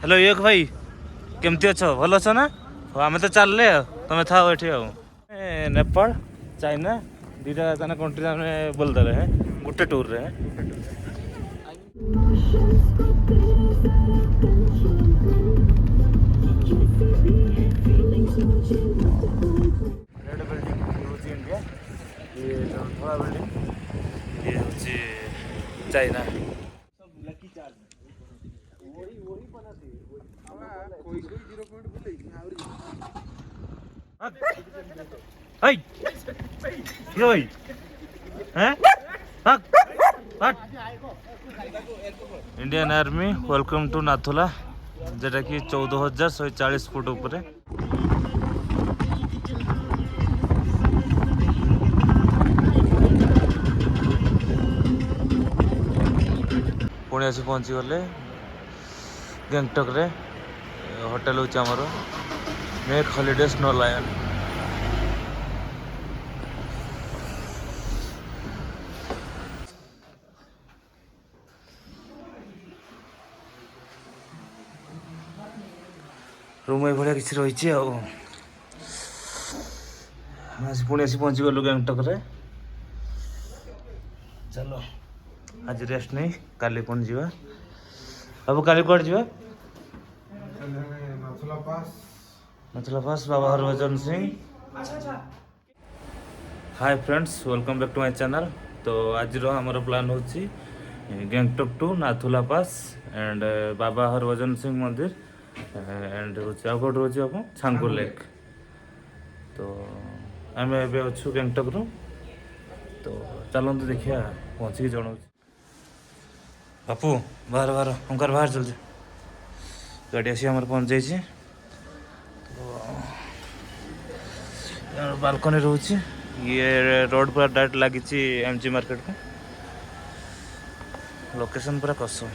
Hello योग भाई केमती अच्छ भल अच्छ ना आम तो चलले तुम था ये नेपाल चाइना दीटा कंट्री आम बोलदे हैं गोटे टूर रे रेड बिल्डिंग ये इंडिया ये थोड़ा बिल्डिंग ये हूँ China Indian Army welcome to Nathula जेटा कि 14,140 फुट ऊपर पुणी आसी पहुँची गले गैंगटॉक रे होटल होची हमरो make holiday snow lion room ये किसी रही पुणी आसी पहुँची गलु गैंगटॉक रे चलो आज रेस्ट नहीं काली पुणी जावा बाबू काली कौन जावा Nathula pass Baba Harbhajan Singh hi friends welcome back to my channel तो आज आमर प्लान होची Gangtok to Nathula pass and Baba Harbhajan Singh मंदिर एंड आउट रोज आप छांगू लेक तो आम अच्छु गैंगटॉक रू तो चलते देखिए पहुँचिक जनाऊँ बापू बाहर बाहर अंकार बाहर चल गाड़ी आसी आम पहुँच जाइए तो बालकनी रोचे ये रोड पूरा डायरेक्ट लगी एमजी मार्केट को लोकेशन पूरा कसम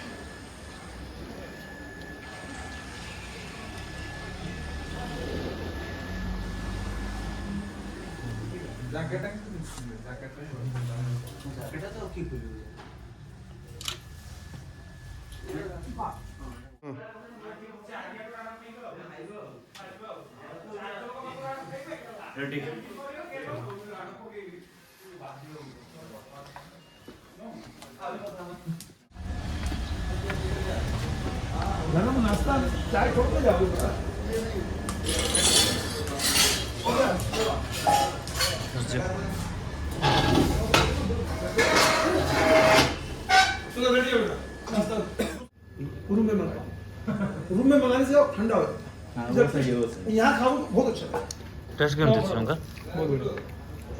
रेडी नाश्ता चाय छोड़ के जाओ रूम में मंगाने से ठंडा हो यहाँ खाओ बहुत अच्छा है टेस्ट केम उनका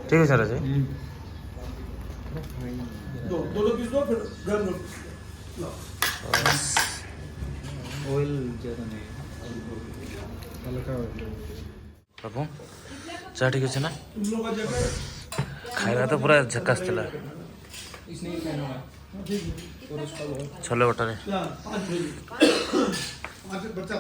ठीक है सर जी दो पीस दो फिर गर्म ऑयल ज़्यादा नहीं हल्का बाबू चाह ठीक है ना तुम लोग का जगह खाଇବା तो पूरा झकास थिला इसने ही कहना है और उसका छोले भटूरे पाँच बच्चा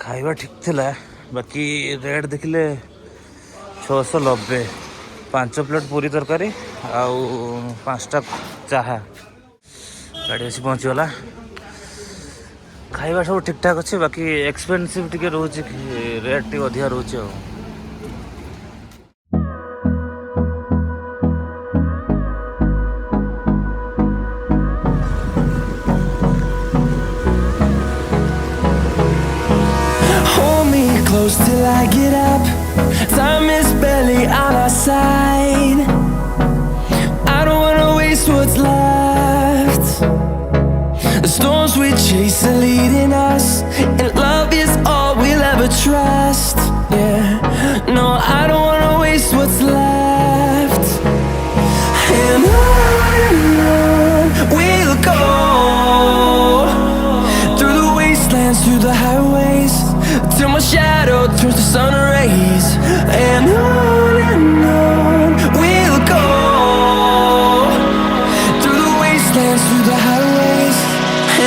खाଇବା ठीक थिला बाकी रेट देखिले 690 5 प्लेट पूरी तरकारी आउ 5टा चाहा गाड़ी आसी पहुँचीगला खाଇବା सब ठीक ठाक अच्छे बाकी एक्सपेंसिव टिके रोचे रेट टे अधिका रोचे Close till I get up. Time is barely on our side. I don't wanna waste what's left. The storms we chase are leading us, and love is all we'll ever trust. Yeah, no, I don't wanna waste what's left. And on we'll go, through the wastelands, through the highways, till my shadow turns to sun rays. And on we'll go, through the wastelands, through the highways.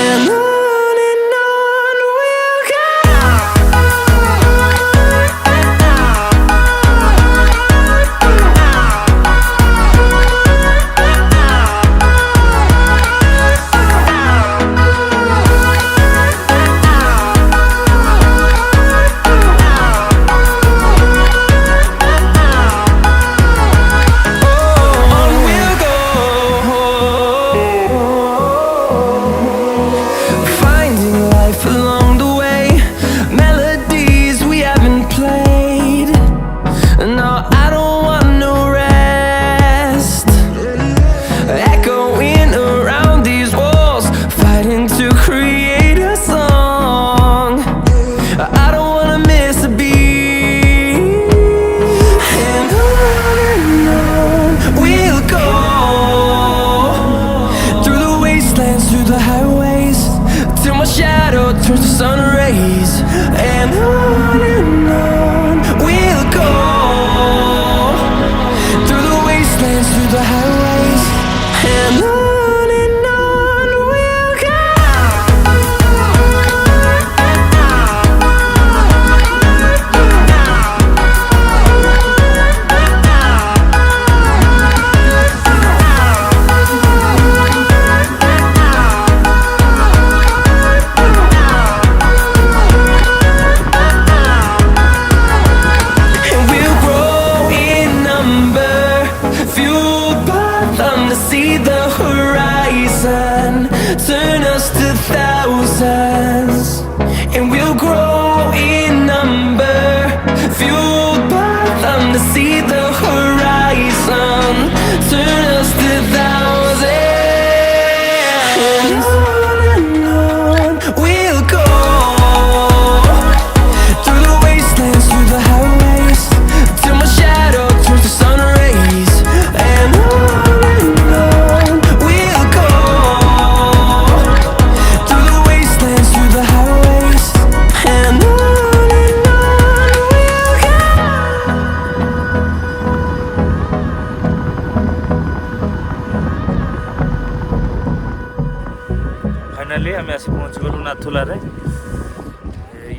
And on we'll go. and on we'll go, through the wastelands, through the highways, and on we'll go. See the horizon, turn us to thousands, and we'll grow in number, fueled by them to see the horizon, turn us to thousands, and on we'll go, through the wastelands, through the highways, till my shadow turns to sun rays, and on finally आम आसी पहुँच गलु नाथुला रे।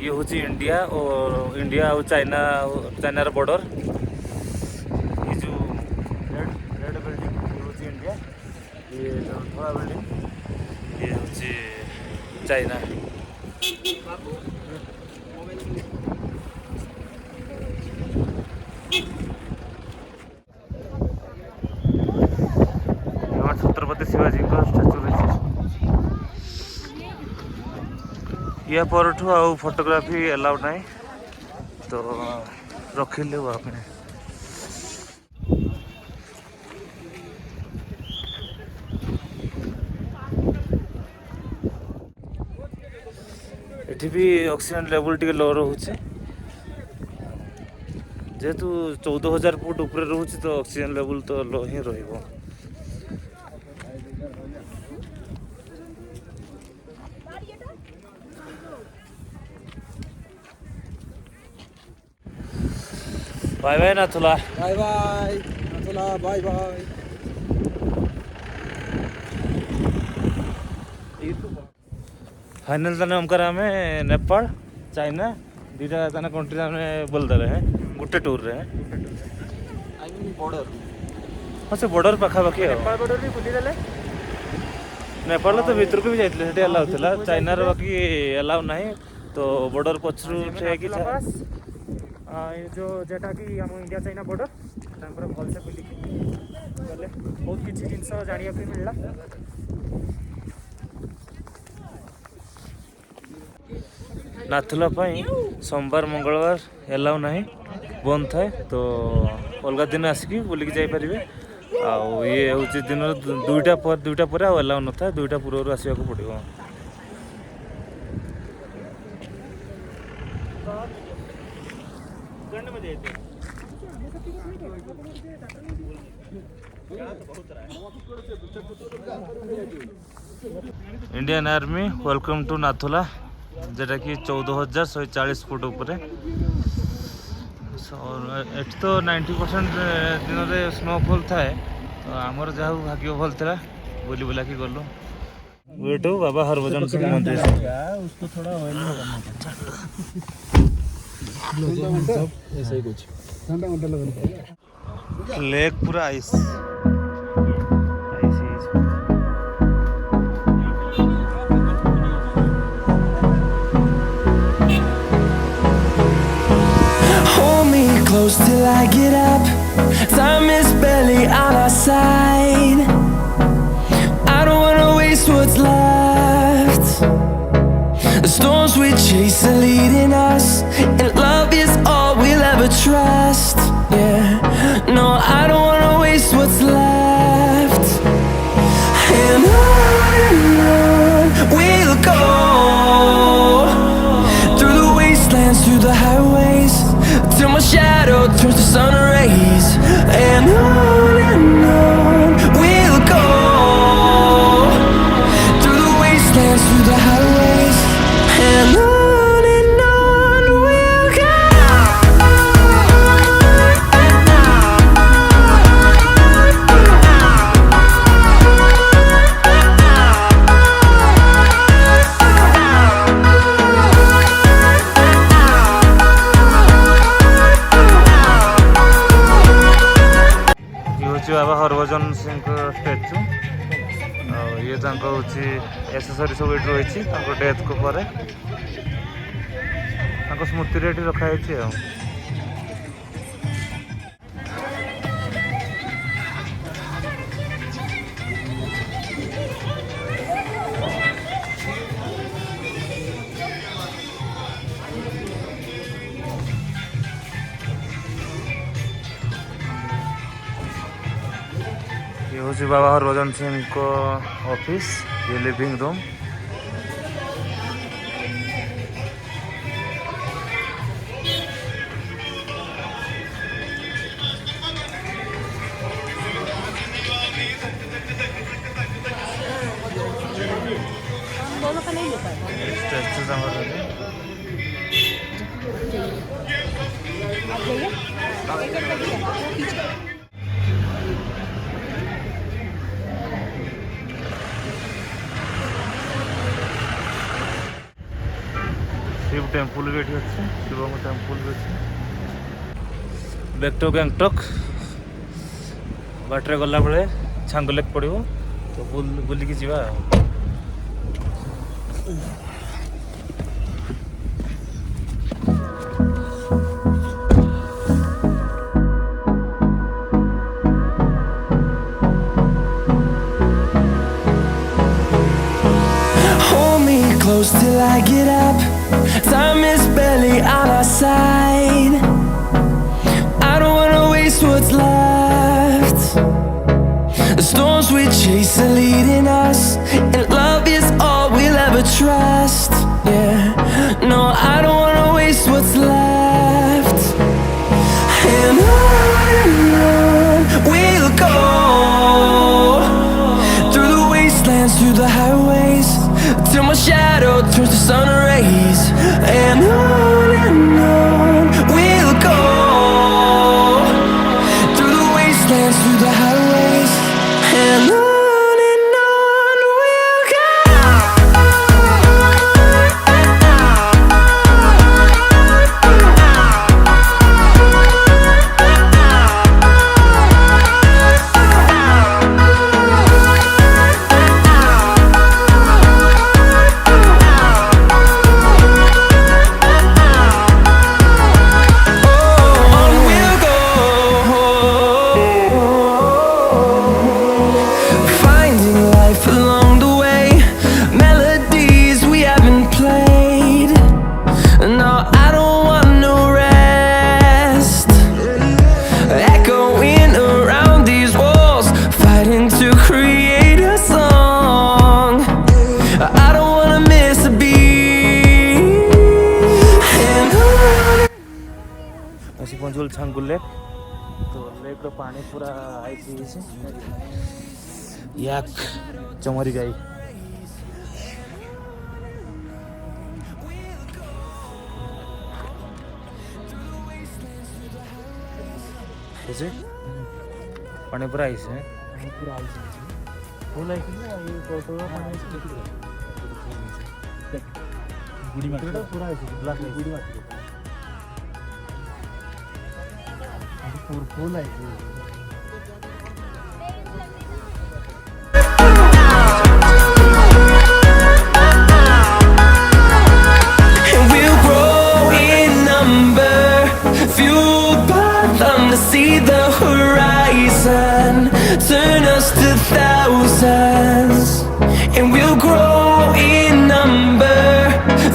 ये हूँ India और India और चाइनार border. ये जो रेड बिल्डिंग ये हूँ इंडिया, ये जो धला बिल्डिंग ये हूँ चाइना। छत्रपति शिवाजी का स्टाच्यू रही। या परठू आउ फोटोग्राफी अलाउ नहीं तो रखिले आपने। एठी भी ऑक्सीजन लेवल टी लो रोचे, जेहेतु 14,000 फुट ऊपर रोचे तो ऑक्सीजन लेवल तो लो ही रहिबो। Bye bye Nathula. Bye bye Nathula, bye bye. Final तने हमकर हमें नेपाल चाइना दुटा तने कंट्री में बोल दे रहे हैं गुटे टूर रे। I mean border. हाँ से बॉर्डर पाखापाखि नेपाल बॉर्डर भी बुली देले। नेपाल तो भीतर को भी जाइले सेठी अलाउ थिला, चाइना रे बाकी अलाउ नहीं तो बॉर्डर पछरु छे कि ये जो जेटा कि हम इंडिया चाइना बॉर्डर तांपर भल से बुली के गले बहुत किछि जिंस जानिया पे मिलला। नाथुला सोमवार मंगलवार एलाउ नहीं बंद थाए तो अलग दिन आसिकी बुलिकी जापारे। ये हूँ दिन दुईटा पर एलाउ न था, दुईटा पूर्व आसवाक पड़ो। Indian Army welcome to Nathula, जेटा कि 14,140 फुट ऊपर। एट तो 90% दिन में स्नोफॉल थाए तो आमर जहाँ भाग्य भल था बुली बुला के गलु। वेटू बाबा हरभजन सिंह मंदिर उसको थोड़ा ऑयल ऐसा ही कुछ लेक पूरा ice. Close till I get up, time is barely on our side. I don't wanna waste what's left. The storms we chase are leading us, and love is all we'll ever trust. Yeah, no, I don't wanna waste what's left. And on we'll go, through the wastelands, through the highways, till my shadow turns to sun rays, and on we'll go, through the wastelands, through the highways, and on ये accessory सब ये रही death को पर स्मृति ये रखाई ये हूँ बाबा हरभजन सिंह को ऑफिस, ये लिविंग रूम। शिव टेम्पल भी ये अच्छे, शिव टेम्पल भी अच्छे। बैक टू गैंगटॉक बाटर गला बेले छांगु लेक पड़ो तो बुलिकी जा। Close till I get up. Time is barely on our side. I don't wanna waste what's left. The storms we chase are leading us, and love is all we'll ever trust. Yeah, no, I don't wanna waste what's left. And on we'll go, through the wastelands, through the highways, till my shadow turns to sun rays. And on we'll go, through the wastelands, through the highways. And on we'll go. पहुँचल Changu lake. तो lake रो पानी पूरा ice याक चमरी गाई कैसे पानी पूरा ice है, पूरा आइस फुल आइस है। ये फोटो पानी आइस गुड़ी मार पूरा आइस ब्लैक गुड़ी मार full ice. See the horizon, turn us to thousands, and we'll grow in number,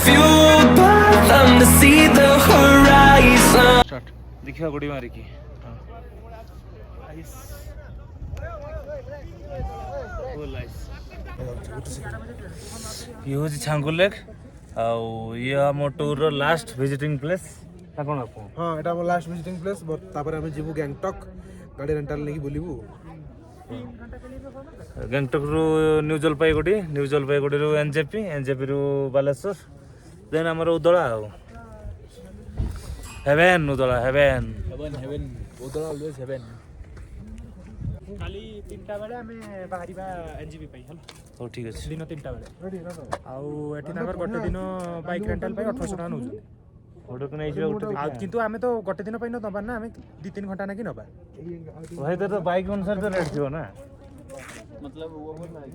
fueled by them to see the horizon. Start. देखिए गुड़ी मारी की ये हूँ छांगु लेक ये आम टूर लास्ट विजिटिंग प्लेस कौन आप? हाँ एटा हम लास्ट विजिटिंग प्लेस तापर हम जीवु गैंगटॉक गाड़ी रेंटल नहीं बुलिबु। गैंगटॉक रु न्यू जलपाईगुड़ी, न्यू जलपाईगुड़ी रु एनजेपी, एनजेपी रु बालेश्वर, देन हमर Udala heaven Udala heaven heaven heaven Udala always heaven. खाली 3टा बेले हमें बाहरीबा एनजेपी पाई हल। हो ठीक अछि दिन 3टा बेले रेडी न आउ एठी नगर गोटे दिन बाइक रेंटल पाई 1800 टका नउछ। फोटो नहीं जो उठे आ किंतु हमें तो गोटे दिन पाई न दबा ना, हमें 2-3 घंटा ना कि नबा भाई तो बाइक अनुसार तो रेट थियो ना, मतलब वो बोल रहा है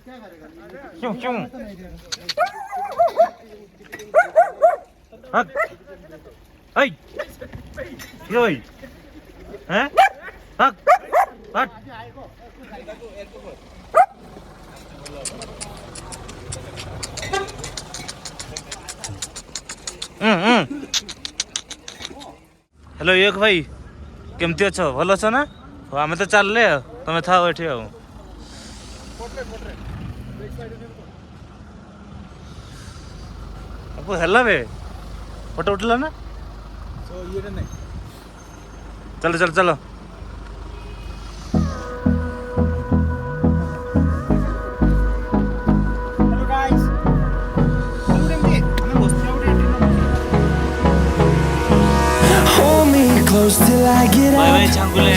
क्यों क्यों हट ऐ ये भाई हैं हट हट हेलो एक भाई केमती अछ भल अछ ना आम तो चलले तुम था ये अब है बे फोटो उठला ना चलो चलो चलो Hold me close till I get by up. Bye चांगुले